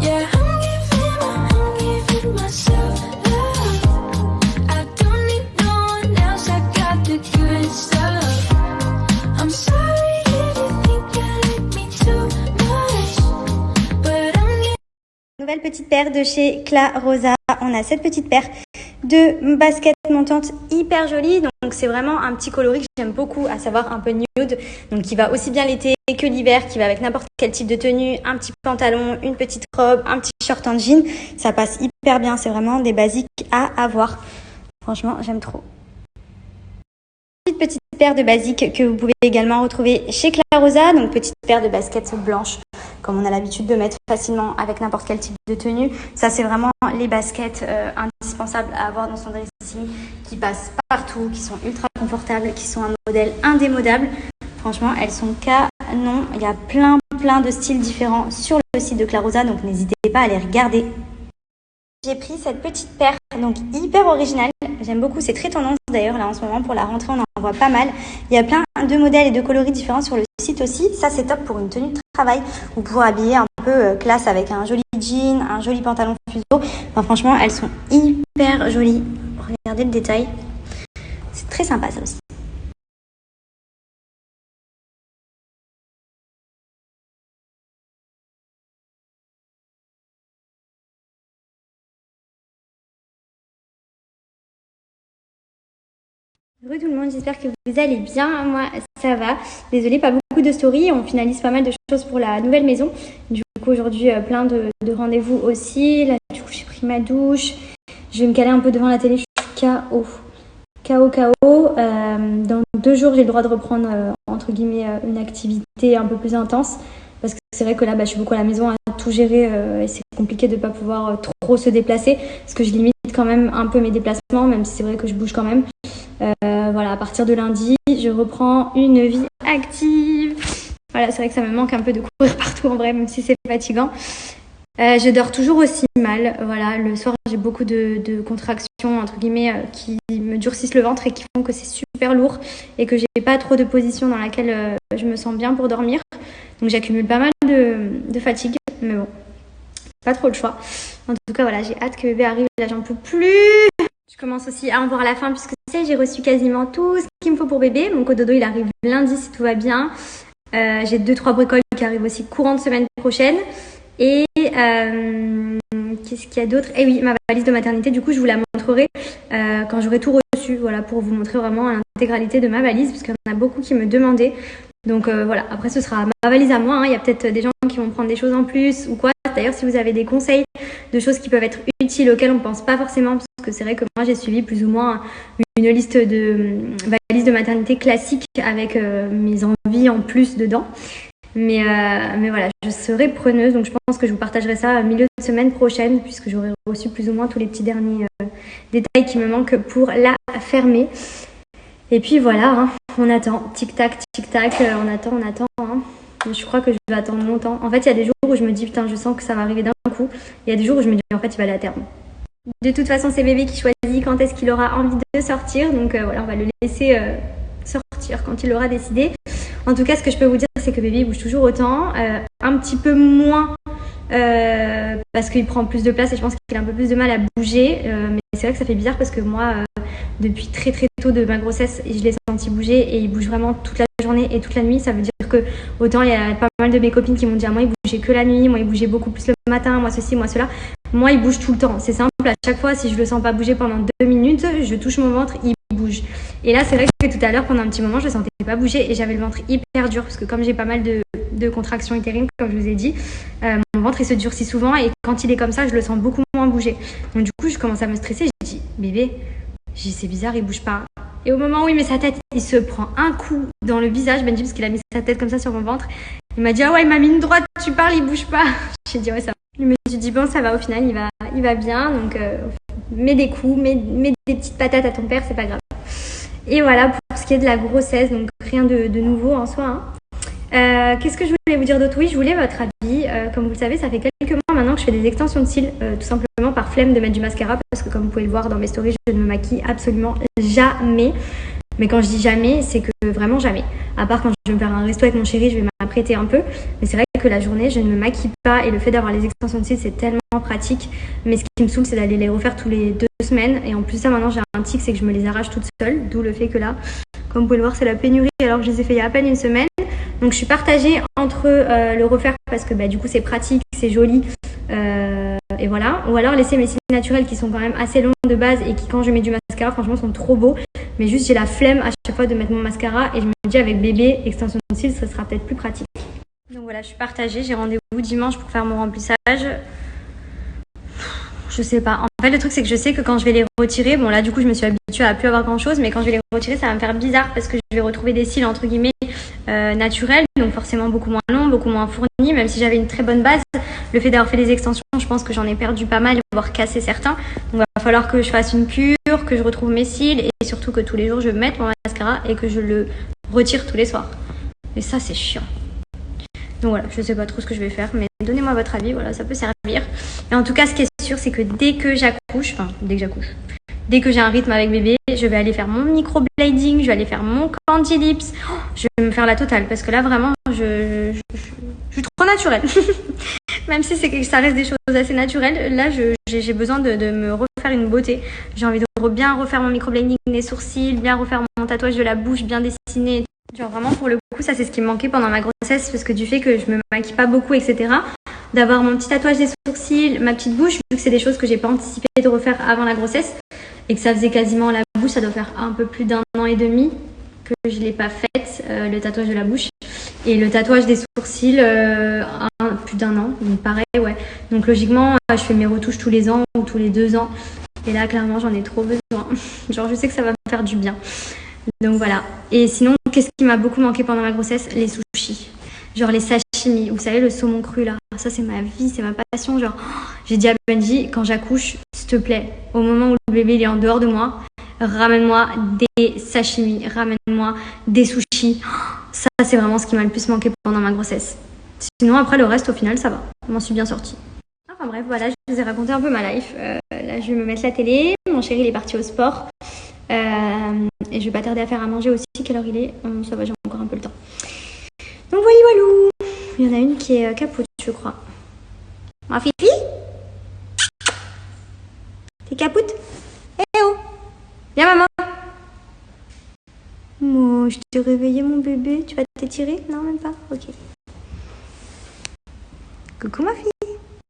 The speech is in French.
Yeah, I'm giving myself love. I don't need no one else, I got the good stuff. I'm sorry if you think I like me too much, but I'm Nouvelle petite paire de chez Cla Rosa. On a cette petite paire de baskets montantes hyper jolies. Donc c'est vraiment un petit coloris que j'aime beaucoup, à savoir un peu nude. Donc qui va aussi bien l'été que l'hiver, qui va avec n'importe quel type de tenue, un petit pantalon, une petite robe, un petit short en jean. Ça passe hyper bien, c'est vraiment des basiques à avoir. Franchement, j'aime trop. Petite paire de basiques que vous pouvez également retrouver chez Cla Rosa. Donc petite paire de baskets blanches, comme on a l'habitude de mettre facilement avec n'importe quel type de tenue. Ça, c'est vraiment les baskets indispensables à avoir dans son dressing, qui passent partout, qui sont ultra confortables, qui sont un modèle indémodable. Franchement, elles sont canon. Il y a plein de styles différents sur le site de Cla Rosa, donc n'hésitez pas à les regarder. J'ai pris cette petite paire, donc hyper originale. J'aime beaucoup, c'est très tendance d'ailleurs là en ce moment pour la rentrée, on en voit pas mal. Il y a plein de modèles et de coloris différents sur le site aussi. Ça, c'est top pour une tenue de travail ou pour habiller un peu classe avec un joli jean, un joli pantalon fuseau. Enfin, franchement, elles sont hyper jolies. Regardez le détail. C'est très sympa ça aussi. Bonjour tout le monde, j'espère que vous allez bien. Moi, ça va. Désolée, pas beaucoup de stories. On finalise pas mal de choses pour la nouvelle maison. Du coup, aujourd'hui, plein de rendez-vous aussi. Là, du coup, j'ai pris ma douche. Je vais me caler un peu devant la télé. Je suis KO. Dans 2 jours, j'ai le droit de reprendre, entre guillemets, une activité un peu plus intense. Parce que c'est vrai que là, je suis beaucoup à la maison à tout gérer et c'est compliqué de ne pas pouvoir trop se déplacer. Parce que je limite quand même un peu mes déplacements, même si c'est vrai que je bouge quand même. Voilà, à partir de lundi, je reprends une vie active. Voilà, c'est vrai que ça me manque un peu de courir partout en vrai, même si c'est fatigant. Je dors toujours aussi mal. Voilà, le soir, j'ai beaucoup de contractions, entre guillemets, qui me durcissent le ventre et qui font que c'est super lourd et que j'ai pas trop de position dans laquelle je me sens bien pour dormir. Donc j'accumule pas mal de fatigue, mais bon, pas trop le choix. En tout cas, voilà, j'ai hâte que bébé arrive. Là, j'en peux plus. Je commence aussi à en voir la fin puisque tu sais, j'ai reçu quasiment tout ce qu'il me faut pour bébé. Mon cododo, il arrive lundi si tout va bien. J'ai 2-3 bricoles qui arrivent aussi courant de semaine prochaine. Et qu'est-ce qu'il y a d'autre? Et oui, ma valise de maternité, du coup, je vous la montrerai quand j'aurai tout reçu. Voilà, pour vous montrer vraiment l'intégralité de ma valise parce qu'il y en a beaucoup qui me demandaient. Donc voilà, après ce sera ma valise à moi, hein. Il y a peut-être des gens qui vont prendre des choses en plus ou quoi. D'ailleurs, si vous avez des conseils de choses qui peuvent être utiles auxquelles on ne pense pas forcément, parce que c'est vrai que moi j'ai suivi plus ou moins une liste de valises de maternité classique avec mes envies en plus dedans. Mais voilà, je serai preneuse, donc je pense que je vous partagerai ça au milieu de semaine prochaine puisque j'aurai reçu plus ou moins tous les petits derniers détails qui me manquent pour la fermer. Et puis voilà, hein, on attend, tic-tac, on attend. Hein. Je crois que je vais attendre longtemps. En fait, il y a des jours où je me dis, putain, je sens que ça va arriver d'un coup. Il y a des jours où je me dis, en fait, il va aller à terme. De toute façon, c'est bébé qui choisit quand est-ce qu'il aura envie de sortir. Donc voilà, on va le laisser sortir quand il l'aura décidé. En tout cas, ce que je peux vous dire, c'est que bébé bouge toujours autant. Un petit peu moins parce qu'il prend plus de place et je pense qu'il a un peu plus de mal à bouger. Mais c'est vrai que ça fait bizarre parce que moi, depuis très tôt de ma grossesse, je l'ai senti bouger et il bouge vraiment toute la journée et toute la nuit. Ça veut dire que autant il y a pas mal de mes copines qui m'ont dit moi il bougeait que la nuit, moi il bougeait beaucoup plus le matin, moi ceci, moi cela. Moi il bouge tout le temps, c'est simple, à chaque fois si je le sens pas bouger pendant 2 minutes, je touche mon ventre, il bouge. Et là c'est vrai que tout à l'heure pendant un petit moment je le sentais pas bouger et j'avais le ventre hyper dur parce que comme j'ai pas mal de contractions utérines comme je vous ai dit, mon ventre il se durcit souvent et quand il est comme ça je le sens beaucoup moins bouger. Donc du coup je commence à me stresser, j'ai dit bébé, c'est bizarre, il bouge pas. Et au moment où il met sa tête, il se prend un coup dans le visage, Benji, parce qu'il a mis sa tête comme ça sur mon ventre. Il m'a dit ah ouais, il m'a mis une droite, tu parles, il bouge pas. J'ai dit ouais, ça va. Je me suis dit bon, ça va, au final, il va bien. Donc mets des coups, mets des petites patates à ton père, c'est pas grave. Et voilà pour ce qui est de la grossesse, donc rien de nouveau en soi. Hein. Qu'est-ce que je voulais vous dire d'autre? Oui, je voulais votre avis. Comme vous le savez, ça fait quelques mois maintenant que je fais des extensions de cils, tout simplement par flemme de mettre du mascara, parce que comme vous pouvez le voir dans mes stories, je ne me maquille absolument jamais. Mais quand je dis jamais, c'est que vraiment jamais. À part quand je vais me faire un resto avec mon chéri, je vais m'apprêter un peu. Mais c'est vrai que la journée, je ne me maquille pas et le fait d'avoir les extensions de cils, c'est tellement pratique. Mais ce qui me saoule, c'est d'aller les refaire tous les 2 semaines. Et en plus, ça, maintenant, j'ai un tic, c'est que je me les arrache toute seule. D'où le fait que là, comme vous pouvez le voir, c'est la pénurie alors que je les ai fait il y a à peine une semaine. Donc, je suis partagée entre le refaire parce que du coup, c'est pratique, c'est joli. Et voilà. Ou alors laisser mes cils naturels qui sont quand même assez longs de base et qui, quand je mets du mascara, franchement, sont trop beaux. Mais juste, j'ai la flemme à chaque fois de mettre mon mascara et je me dis avec bébé, extension de cils, ça sera peut-être plus pratique. Donc voilà, je suis partagée. J'ai rendez-vous dimanche pour faire mon remplissage. Je sais pas. En fait, le truc, c'est que je sais que quand je vais les retirer, bon là, du coup, je me suis habituée à plus avoir grand-chose, mais quand je vais les retirer, ça va me faire bizarre parce que je vais retrouver des cils, entre guillemets, naturels, donc forcément beaucoup moins longs, beaucoup moins fournis, même si j'avais une très bonne base. Le fait d'avoir fait des extensions, je pense que j'en ai perdu pas mal, voire cassé certains. Donc, il va falloir que je fasse une cure, que je retrouve mes cils et surtout que tous les jours, je mette mon mascara et que je le retire tous les soirs. Et ça, c'est chiant. Donc voilà, je sais pas trop ce que je vais faire, mais donnez-moi votre avis, voilà, ça peut servir. Et en tout cas, ce qui est sûr, c'est que dès que j'ai un rythme avec bébé, je vais aller faire mon microblading, je vais aller faire mon candy lips, je vais me faire la totale, parce que là, vraiment, je suis trop naturelle. Même si ça reste des choses assez naturelles, là, j'ai besoin de me refaire une beauté. J'ai envie de bien refaire mon microblading des sourcils, bien refaire mon tatouage de la bouche, bien dessiner. Genre vraiment, pour le coup, ça, c'est ce qui me manquait pendant ma grossesse, parce que du fait que je me maquille pas beaucoup, etc., d'avoir mon petit tatouage des sourcils, ma petite bouche, vu que c'est des choses que j'ai pas anticipé de refaire avant la grossesse, et que ça faisait quasiment la bouche, ça doit faire un peu plus d'1 an et demi que je l'ai pas faite, le tatouage de la bouche. Et le tatouage des sourcils, plus d'1 an, donc pareil, ouais. Donc logiquement, je fais mes retouches tous les ans ou tous les 2 ans. Et là, clairement, j'en ai trop besoin. Genre, je sais que ça va me faire du bien. Donc voilà. Et sinon, qu'est-ce qui m'a beaucoup manqué pendant ma grossesse? Les sushis. Genre les sashimi. Vous savez, le saumon cru là. Ça, c'est ma vie, c'est ma passion. Genre, j'ai dit à Benji, quand j'accouche, s'il te plaît, au moment où le bébé il est en dehors de moi, ramène-moi des sashimi, ramène-moi des sushis. Ça, c'est vraiment ce qui m'a le plus manqué pendant ma grossesse. Sinon, après, le reste, au final, ça va. Je m'en suis bien sortie. Enfin bref, voilà, je vous ai raconté un peu ma life. Là, je vais me mettre la télé. Mon chéri, il est parti au sport. Et je vais pas tarder à faire à manger aussi. Quelle heure il est? Ça va, j'ai encore un peu le temps. Donc voilà, walou. Il y en a une qui est capote, je crois. Ma fifi? T'es capote? Eh oh! Viens, maman! Oh, je t'ai réveillé, mon bébé. Tu vas t'étirer? Non, même pas? Ok. Coucou, ma fille.